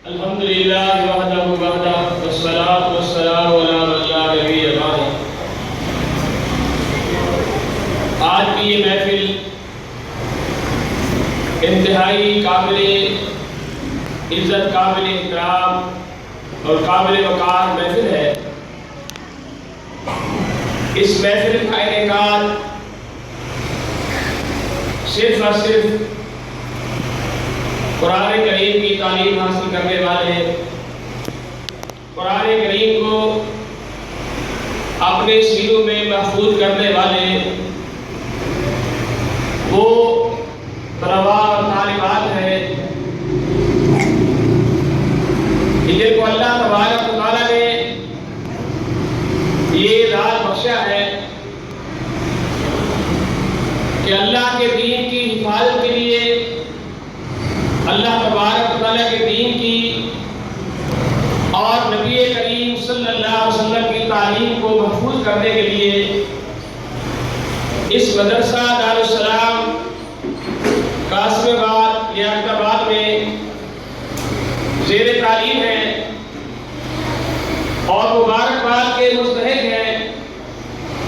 الحمد للہ وحدہ وحدہ والصلاة والسلام علی من لا نبی بعدہ۔ آج کی یہ محفل انتہائی قابل عزت، قابل احترام اور قابل وقار محفل ہے۔ اس محفل کا انعقاد صرف اور صرف قرآن کریم کی تعلیم حاصل کرنے والے، قرآن کریم کو اپنے سینوں میں محفوظ کرنے والے وہ طلباء اور طالبات ہیں جن کو اللہ تبارک و تعالیٰ نے یہ راز بخشا ہے کہ اللہ کے دین کی حفاظت کے لیے، اللہ تبارک و تعالیٰ کے دین کی اور نبی کریم صلی اللہ علیہ وسلم کی تعلیم کو محفوظ کرنے کے لیے اس مدرسہ دارالسلام قاسم آباد لیاقت آباد میں زیر تعلیم ہے اور مبارکباد کے مستحق ہیں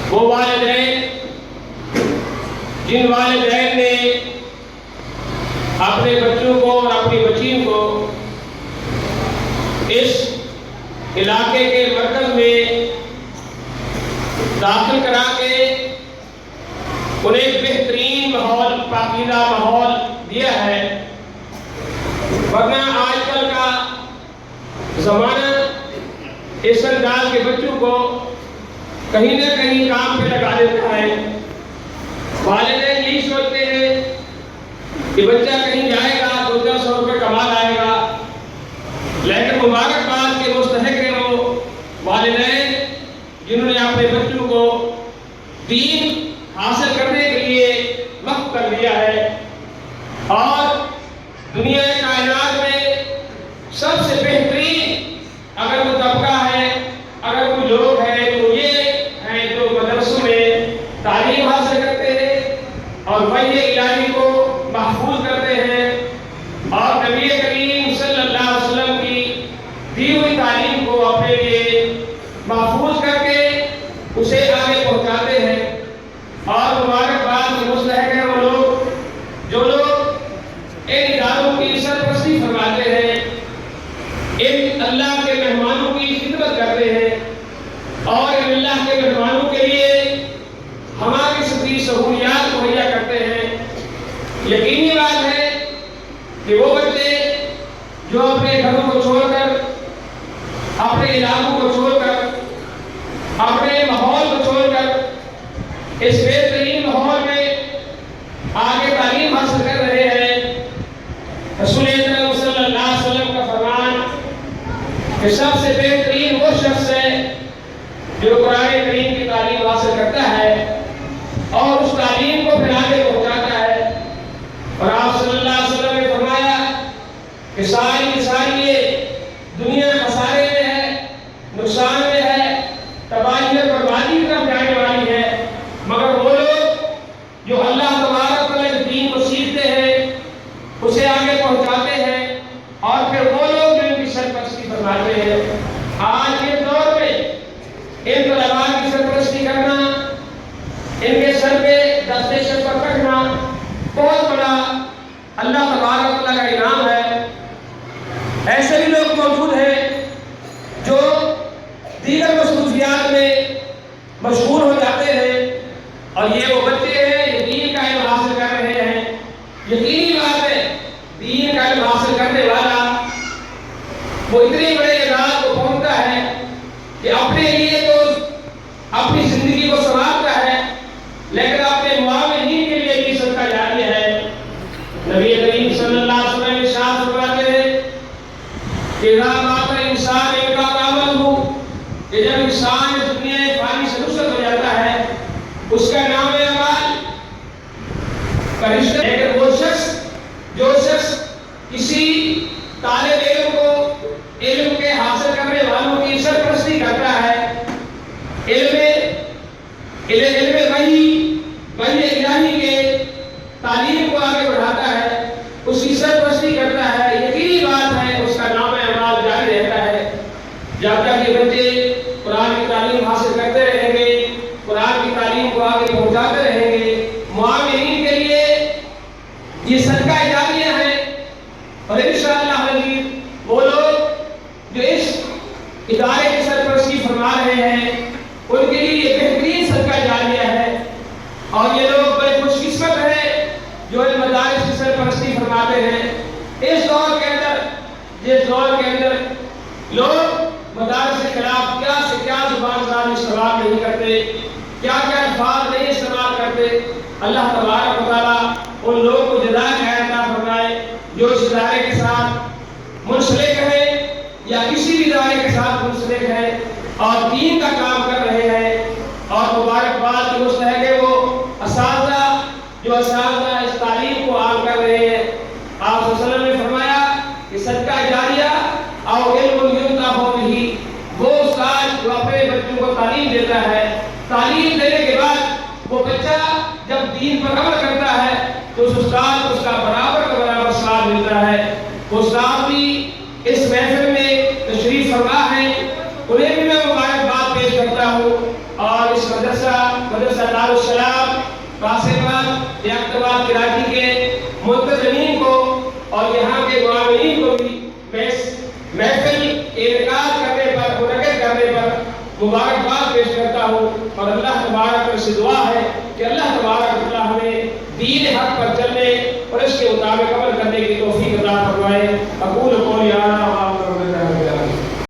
وہ والدین جن والدین نے اپنے بچوں کو اور اپنی بچیوں کو اس علاقے کے مرکز میں داخل کرا کے انہیں بہترین ماحول، پاکیزہ ماحول دیا ہے۔ ورنہ آج کل کا زمانہ اس انداز کے بچوں کو کہیں نہ کہیں کام پہ لگا دیتا ہے۔ والدین یہی سوچتے ہیں کہ بچہ کہیں جائے گا 200 روپے کما لائے گا، لیکن مبارکباد کے مستحق ہیں وہ والدین جنہوں نے اپنے بچوں کو دین حاصل کرنے کے لیے وقف کر دیا ہے۔ اور دنیا کائنات میں سب سے بہترین اگر وہ طبقہ ہے، اگر کوئی لوگ ہیں تو یہ ہیں جو مدرسوں میں تعلیم حاصل کرتے ہیں اور وحی الہی کو محفوظ کرتے ہیں اور نبی کریم صلی اللہ علیہ وسلم کی دی ہوئی تعلیم کو اپنے لیے محفوظ کر کے اسے آگے پہنچاتے ہیں۔ اور مبارکباد کے مستحق ہیں وہ لوگ جو لوگ ان اداروں کی سرپرستی فرماتے ہیں، ان اللہ کے مہمانوں کی خدمت کرتے ہیں اور ان اللہ کے مہمانوں کے لیے ہماری سبھی سہولیات مہیا کرتے ہیں۔ یقینی بات ہے کہ وہ بچے جو اپنے گھروں کو چھوڑ کر، اپنے علاقوں کو چھوڑ کر، اپنے ماحول کو چھوڑ کر اس بہترین ماحول میں آگے تعلیم حاصل کر رہے ہیں، رسول اکرم صلی اللہ علیہ وسلم کا فرمان کہ سب سے بہترین وہ شخص ہے جو قرآن کریم کی تعلیم حاصل کرتا ہے اور اس تعلیم کو پھر آگے پہنچاتا ہے۔ اور آپ صلی اللہ علیہ وسلم نے فرمایا کہ ساری کی ساری یہ دنیا خسارے میں ہے، نقصان میں ہے، تباہی اور بربادی کی طرف جانے والی ہے، مگر وہ لوگ جو اللہ تبارک و تعالیٰ کے دین کو سیکھتے ہیں، اسے آگے پہنچاتے ہیں اور پھر وہ لوگ جو ان کی سرپرستی فرماتے ہیں۔ آج کے دور میں ان طلباء کی سرپرستی کرنا، ان کے سر پہ دست شفقت رکھنا بہت بڑا اللہ تبارک و تعالیٰ کا انعام ہے۔ ایسے بھی لوگ موجود ہیں جو دیگر مصروفیات میں مشغول ہو جاتے ہیں اور یہ وہ بچے ہیں جو دین کا علم حاصل کر رہے ہیں۔ یقینی بات ہے دین کا علم حاصل کرنے والا وہ اتنے بڑے اعزاز کو پہنچتا ہے کہ اپنے لیے تو اپنی زندگی کو سنوارتا ہے لیکن اپنے معاونین کے لیے بھی صدقہ جاریہ ہے۔ نبی کریم صلی اللہ علیہ وسلم ارشاد فرماتے ہیں کہ اذا مات انسان انقطع عملہ، کہ جب انسان اس دنیا فانی سے رخصت ہو جاتا ہے اس کا نام اعمال فرشتے، لیکن وہ شخص جو شخص کسی طالب علم کو علم کے حاصل کرنے والوں کی سرپرستی کرتا ہے، علم وحی الہی کے تعلیم کو آگے بڑھاتا ہے، اس کی سرپرستی کرتا ہے، یقینی بات ہے اس کا نام ہے جس دور کے اندر لوگ مدارس کے خلاف کیا سے کیا زبان داری استعمال نہیں کرتے، کیا کیا الفاظ نہیں استعمال کرتے، اللہ تبارک و تعالیٰ ان لوگوں کو جزائے خیر عطا فرمائے جو اس ادارے کے ساتھ منسلک ہیں یا کسی بھی ادارے کے ساتھ منسلک ہیں اور دین کا کام کر رہے ہیں، اور مبارکباد کی مستحق ہے وہ اساتذہ جو اساتذہ اس تعلیم کو عام کر رہے ہیں۔ آپ صلی اللہ علیہ وسلم نے فرمایا کہ صدقہ جاریہ او علم ينتفع به، وہ استاد جو اپنے بچوں کو تعلیم دیتا ہے، تعلیم دینے کے بعد وہ بچہ جب دین پر عمل کرتا ہے تو اس استاد کو اس کا برابر کا برابر ثواب ملتا ہے۔ وہ استاد بھی اس محفل میں تشریف فرما ہے، انہیں بھی میں مبارکباد پیش کرتا ہوں، اور اس مدرسہ دارالسلام قاسم آباد لیاقت آباد کراچی کے منتظمین کو اور یہاں کے معاونین کو بھی میں اس محفل انعقاد کرنے پر، منعقد کرنے پر مبارکباد پیش کرتا ہوں، اور اللہ تبارک سے دعا ہے کہ اللہ تبارک و تعالیٰ ہمیں دین حق پر چلنے اور اس کے مطابق عمل کرنے کی توفیق عطا فرمائے۔ اقول قولی ھذا